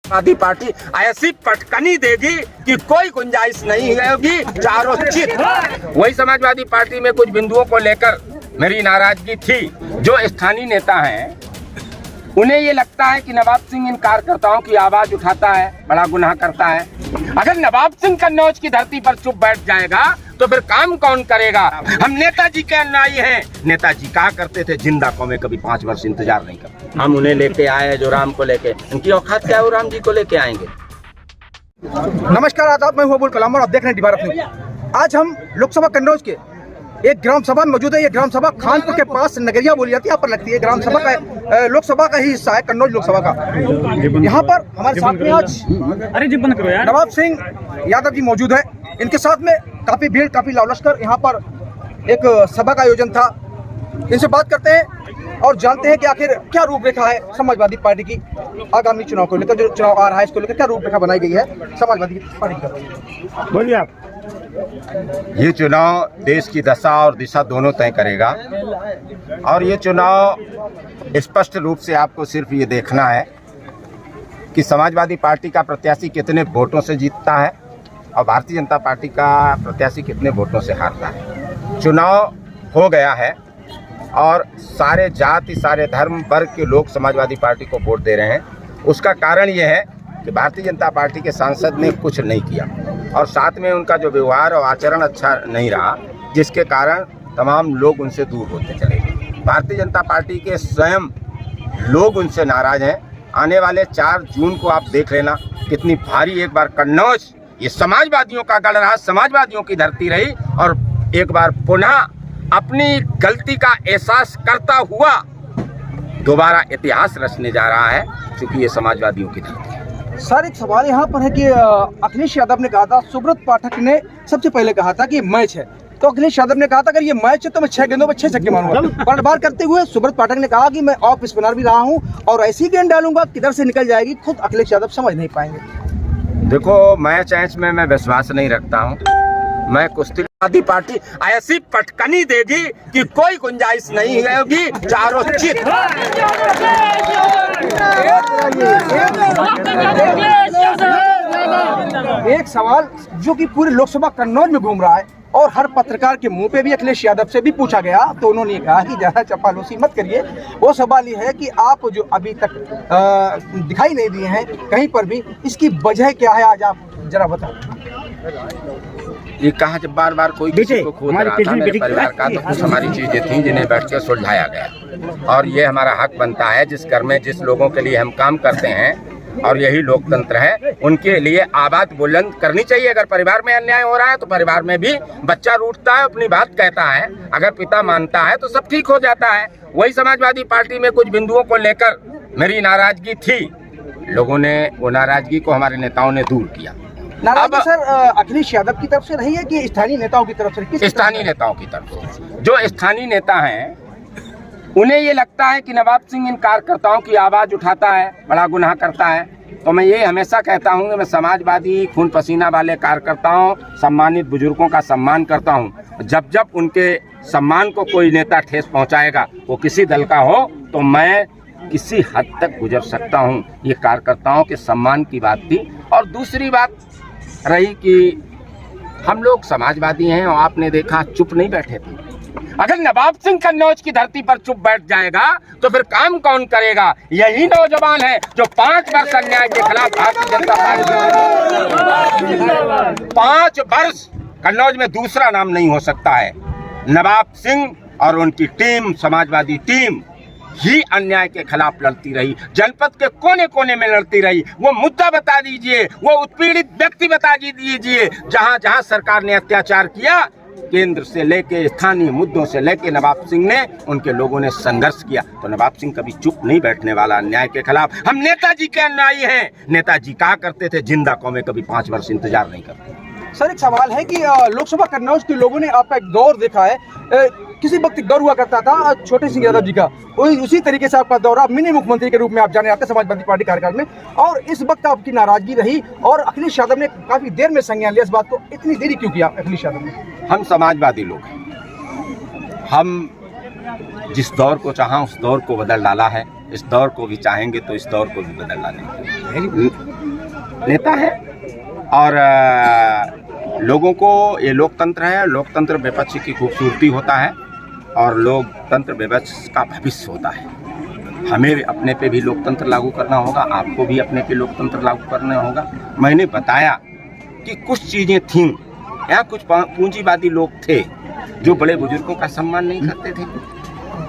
Samajwadi party ऐसी पटकनी देगी कि कोई गुंजाइश नहीं होगी, चारों चित। वही समाजवादी पार्टी में कुछ बिंदुओं को लेकर मेरी नाराजगी थी। जो स्थानीय नेता हैं उन्हें ये लगता है कि नवाब सिंह इन कार्यकर्ताओं की आवाज उठाता है, बड़ा गुनाह करता है। अगर नवाब सिंह कन्नौज की धरती पर चुप बैठ जाएगा तो फिर काम कौन करेगा? हम नेताजी के अनुयायी हैं। नेताजी कहा करते थे जिंदा कौमें कभी 5 वर्ष इंतजार नहीं करती। हम उन्हें लेके आए जो राम को लेके, उनकी औकात क्या है, वो राम जी को लेके आएंगे। नमस्कार, आदाब, मैं हूं अबुल कलाम और आप देख रहे हैं डी भारत न्यूज़। आज हम लोकसभा कन्नौज के एक ग्राम सभा में मौजूद है। ये ग्राम सभा खानपुर के पास नगरिया बोली जाती है, यहाँ पर लगती है। ग्राम सभा का लोकसभा का ही हिस्सा है, कन्नौज लोकसभा का। यहाँ पर हमारे साथ में आज नवाब सिंह यादव जी मौजूद है। इनके साथ में काफी भीड़, काफी लावलश्कर यहाँ पर एक सभा का आयोजन था। इनसे बात करते हैं और जानते हैं कि आखिर क्या रूपरेखा है समाजवादी पार्टी की आगामी चुनाव को लेकर। जो चुनाव आ रहा है इसको लेकर क्या रूपरेखा बनाई गई है समाजवादी पार्टी का, बोलिए आप। ये चुनाव देश की दशा और दिशा दोनों तय करेगा और ये चुनाव स्पष्ट रूप से आपको सिर्फ ये देखना है कि समाजवादी पार्टी का प्रत्याशी कितने वोटों से जीतता है और भारतीय जनता पार्टी का प्रत्याशी कितने वोटों से हारता है। चुनाव हो गया है और सारे जाति, सारे धर्म, वर्ग के लोग समाजवादी पार्टी को वोट दे रहे हैं। उसका कारण ये है कि भारतीय जनता पार्टी के सांसद ने कुछ नहीं किया और साथ में उनका जो व्यवहार और आचरण अच्छा नहीं रहा, जिसके कारण तमाम लोग उनसे दूर होते चले गए। भारतीय जनता पार्टी के स्वयं लोग उनसे नाराज हैं। आने वाले 4 जून को आप देख लेना कितनी भारी एक बार कन्नौज ये समाजवादियों का गढ़ रहा, समाजवादियों की धरती रही और एक बार पुनः अपनी गलती का एहसास करता हुआ दोबारा इतिहास रचने जा रहा है, क्योंकि ये समाजवादियों की धरती है। सर, एक सवाल यहाँ पर है कि अखिलेश यादव ने कहा था, सुब्रत पाठक ने सबसे पहले कहा था कि मैच है, तो अखिलेश यादव ने कहा था अगर ये मैच है तो मैं 6 गेंदों पर 6 छक्के मारूंगा। पलटवार करते हुए सुब्रत पाठक ने कहा कि मैं ऑफ स्पिनर भी रहा हूँ और ऐसी गेंद डालूंगा किधर से निकल जाएगी, खुद अखिलेश यादव समझ नहीं पाएंगे। देखो, मैच ऐच में मैं विश्वास नहीं रखता हूँ। मैं कुश्ती पार्टी ऐसी पटकनी देगी कि कोई गुंजाइश नहीं होगी, चारों चित। एक सवाल जो कि पूरी लोकसभा कन्नौज में घूम रहा है और हर पत्रकार के मुंह पे भी अखिलेश यादव से भी पूछा गया तो उन्होंने कहा कि ज्यादा चपालोसी मत करिए। वो सवाल ये है कि आप जो अभी तक दिखाई नहीं दिए हैं कहीं पर भी, इसकी वजह क्या है, आज आप जरा बताओ। ये कहा जब बार बार कोई किसी को खोद रहा था मेरे परिवार का, तो कुछ हमारी चीजें थी जिन्हें बैठ कर सुलझाया गया और ये हमारा हक बनता है। जिस घर में जिस लोगों के लिए हम काम करते हैं और यही लोकतंत्र है, उनके लिए आवाज बुलंद करनी चाहिए। अगर परिवार में अन्याय हो रहा है तो परिवार में भी बच्चा रूठता है, अपनी बात कहता है। अगर पिता मानता है तो सब ठीक हो जाता है। वही समाजवादी पार्टी में कुछ बिंदुओं को लेकर मेरी नाराजगी थी। लोगों ने वो नाराजगी को, हमारे नेताओं ने दूर किया। नाराजगी सर अखिलेश यादव की तरफ से रही है कि स्थानीय नेताओं की तरफ से? स्थानीय नेताओं की तरफ से। जो स्थानीय नेता हैं उन्हें ये लगता है कि नवाब सिंह इन कार्यकर्ताओं की आवाज उठाता है, बड़ा गुनाह करता है। तो मैं ये हमेशा कहता हूँ कि मैं समाजवादी खून पसीना वाले कार्यकर्ताओं, सम्मानित बुजुर्गों का सम्मान करता हूँ। जब जब उनके सम्मान को कोई नेता ठेस पहुँचाएगा, वो किसी दल का हो, तो मैं किसी हद तक गुजर सकता हूँ। ये कार्यकर्ताओं के सम्मान की बात थी। और दूसरी बात रही कि हम लोग समाजवादी हैं और आपने देखा चुप नहीं बैठे थे। अगर नवाब सिंह कन्नौज की धरती पर चुप बैठ जाएगा तो फिर काम कौन करेगा? यही नौजवान है जो 5 वर्ष अन्याय के खिलाफ भारतीय जनता पार्टी 5 वर्ष कन्नौज में दूसरा नाम नहीं हो सकता है। नवाब सिंह और उनकी टीम, समाजवादी टीम ही अन्याय के खिलाफ लड़ती रही, जनपद के कोने कोने में लड़ती रही। वो मुद्दा बता दीजिए, वो उत्पीड़ित व्यक्ति बता दीजिए, जहां जहां सरकार ने अत्याचार किया, केंद्र से लेके स्थानीय मुद्दों से लेके नवाब सिंह ने, उनके लोगों ने संघर्ष किया। तो नवाब सिंह कभी चुप नहीं बैठने वाला अन्याय के खिलाफ। हम नेताजी के अनुयायी हैं। नेताजी कहा करते थे जिंदा कौमें कभी 5 वर्ष इंतजार नहीं करती। सर, एक सवाल है कि लोकसभा कन्नौज के लोगों ने आपका एक दौर देखा है। किसी वक्त दौर हुआ करता था छोटे सिंह यादव जी का, उसी तरीके से आपका दौरा मिनी मुख्यमंत्री के रूप में आप जाने जाते समाजवादी पार्टी कार्यकाल में, और इस वक्त आपकी नाराजगी रही और अखिलेश यादव ने काफी देर में संज्ञान लिया इस बात को। इतनी देरी क्यों किया अखिलेश यादव ने? हम समाजवादी लोग हैं। हम जिस दौर को चाहा उस दौर को बदल डाला है, इस दौर को भी चाहेंगे तो इस दौर को भी बदल डालेंगे। नेता है और लोगों को ये लोकतंत्र है। लोकतंत्र विपक्ष की खूबसूरती होता है और लोकतंत्र विपक्ष का भविष्य होता है। हमें अपने पे भी लोकतंत्र लागू करना होगा, आपको भी अपने पे लोकतंत्र लागू करना होगा। मैंने बताया कि कुछ चीज़ें थीं, यहाँ कुछ पूंजीवादी लोग थे जो बड़े बुजुर्गों का सम्मान नहीं करते थे,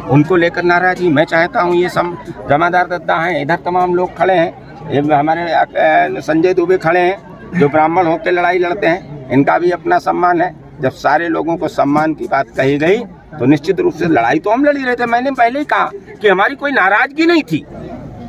उनको लेकर नाराज़गी। मैं चाहता हूँ ये सब जमादार दद्दा हैं, इधर तमाम लोग खड़े हैं, ये हमारे संजय दुबे खड़े हैं जो ब्राह्मण होकर लड़ाई लड़ते हैं, इनका भी अपना सम्मान है। जब सारे लोगों को सम्मान की बात कही गई तो निश्चित रूप से लड़ाई तो हम लड़ ही रहे थे। मैंने पहले ही कहा कि हमारी कोई नाराज़गी नहीं थी।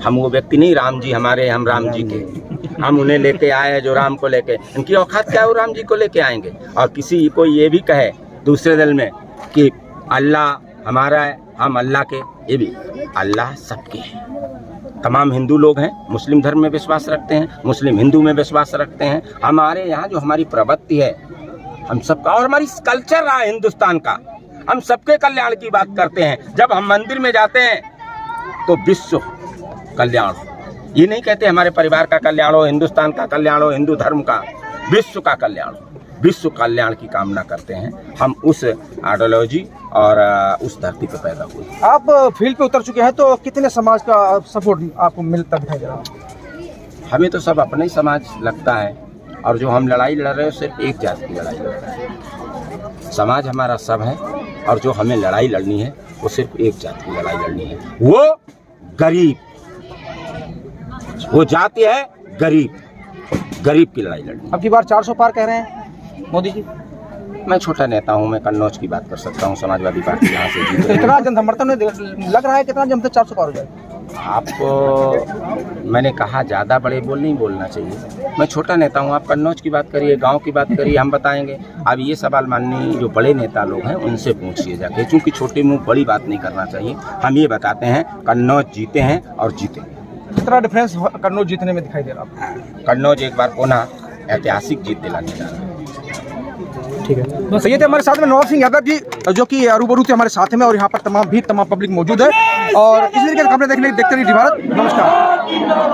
हम वो व्यक्ति नहीं, राम जी हमारे, हम राम जी के, हम उन्हें लेके आए जो राम को लेके, इनकी औकात क्या है वो राम जी को लेके आएंगे। और किसी को ये भी कहे दूसरे दल में कि अल्लाह हमारा है, हम अल्लाह के, ये भी अल्लाह सबके हैं। तमाम हिंदू लोग हैं, मुस्लिम धर्म में विश्वास रखते हैं, मुस्लिम हिंदू में विश्वास रखते हैं। हमारे यहाँ जो हमारी प्रवृत्ति है हम सबका, और हमारी कल्चर रहा है हिंदुस्तान का, हम सबके कल्याण की बात करते हैं। जब हम मंदिर में जाते हैं तो विश्व कल्याण, ये नहीं कहते हमारे परिवार का कल्याण हो, हिंदुस्तान का कल्याण हो, हिंदू धर्म का, विश्व का कल्याण हो, विश्व कल्याण की कामना करते हैं। हम उस आइडियोलॉजी और उस धरती पर पैदा हुए। आप फील्ड पे उतर चुके हैं तो कितने समाज का सपोर्ट आपको मिलता दिखाई दे रहा है? हमें तो सब अपना ही समाज लगता है और जो हम लड़ाई लड़ रहे हैं सिर्फ एक जात की लड़ाई लड़ रहे हैं। समाज हमारा सब है और जो हमें लड़ाई लड़नी है वो सिर्फ एक जात की लड़ाई लड़नी है, वो गरीब, वो जाति है गरीब, गरीब की लड़ाई लड़नी। अब की बार 400 पार कह रहे हैं मोदी जी। मैं छोटा नेता हूं, मैं कन्नौज की बात कर सकता हूं, समाजवादी पार्टी यहाँ से जीत रही है। इतना जन समर्थन लग रहा है, कितना जन 400 पार हो जाए? आपको मैंने कहा ज़्यादा बड़े बोल नहीं बोलना चाहिए। मैं छोटा नेता हूं, आप कन्नौज की बात करिए, गांव की बात करिए, हम बताएंगे। अब ये सवाल माननीय जो बड़े नेता लोग हैं उनसे पूछिए जाके, क्योंकि छोटे मुंह बड़ी बात नहीं करना चाहिए। हम ये बताते हैं कन्नौज जीते हैं और जीते। कितना डिफरेंस कन्नौज जीतने में दिखाई दे रहा है? कन्नौज एक बार पुनः ऐतिहासिक जीत दिलाने जा रहा है। ठीक है, बस ये थे हमारे साथ में नवाब सिंह यादव जी जो कि रूबरू थे हमारे साथ में, और यहाँ पर तमाम पब्लिक मौजूद है। और इसी तरीके से खबरें देखते रहिए भारत। नमस्कार।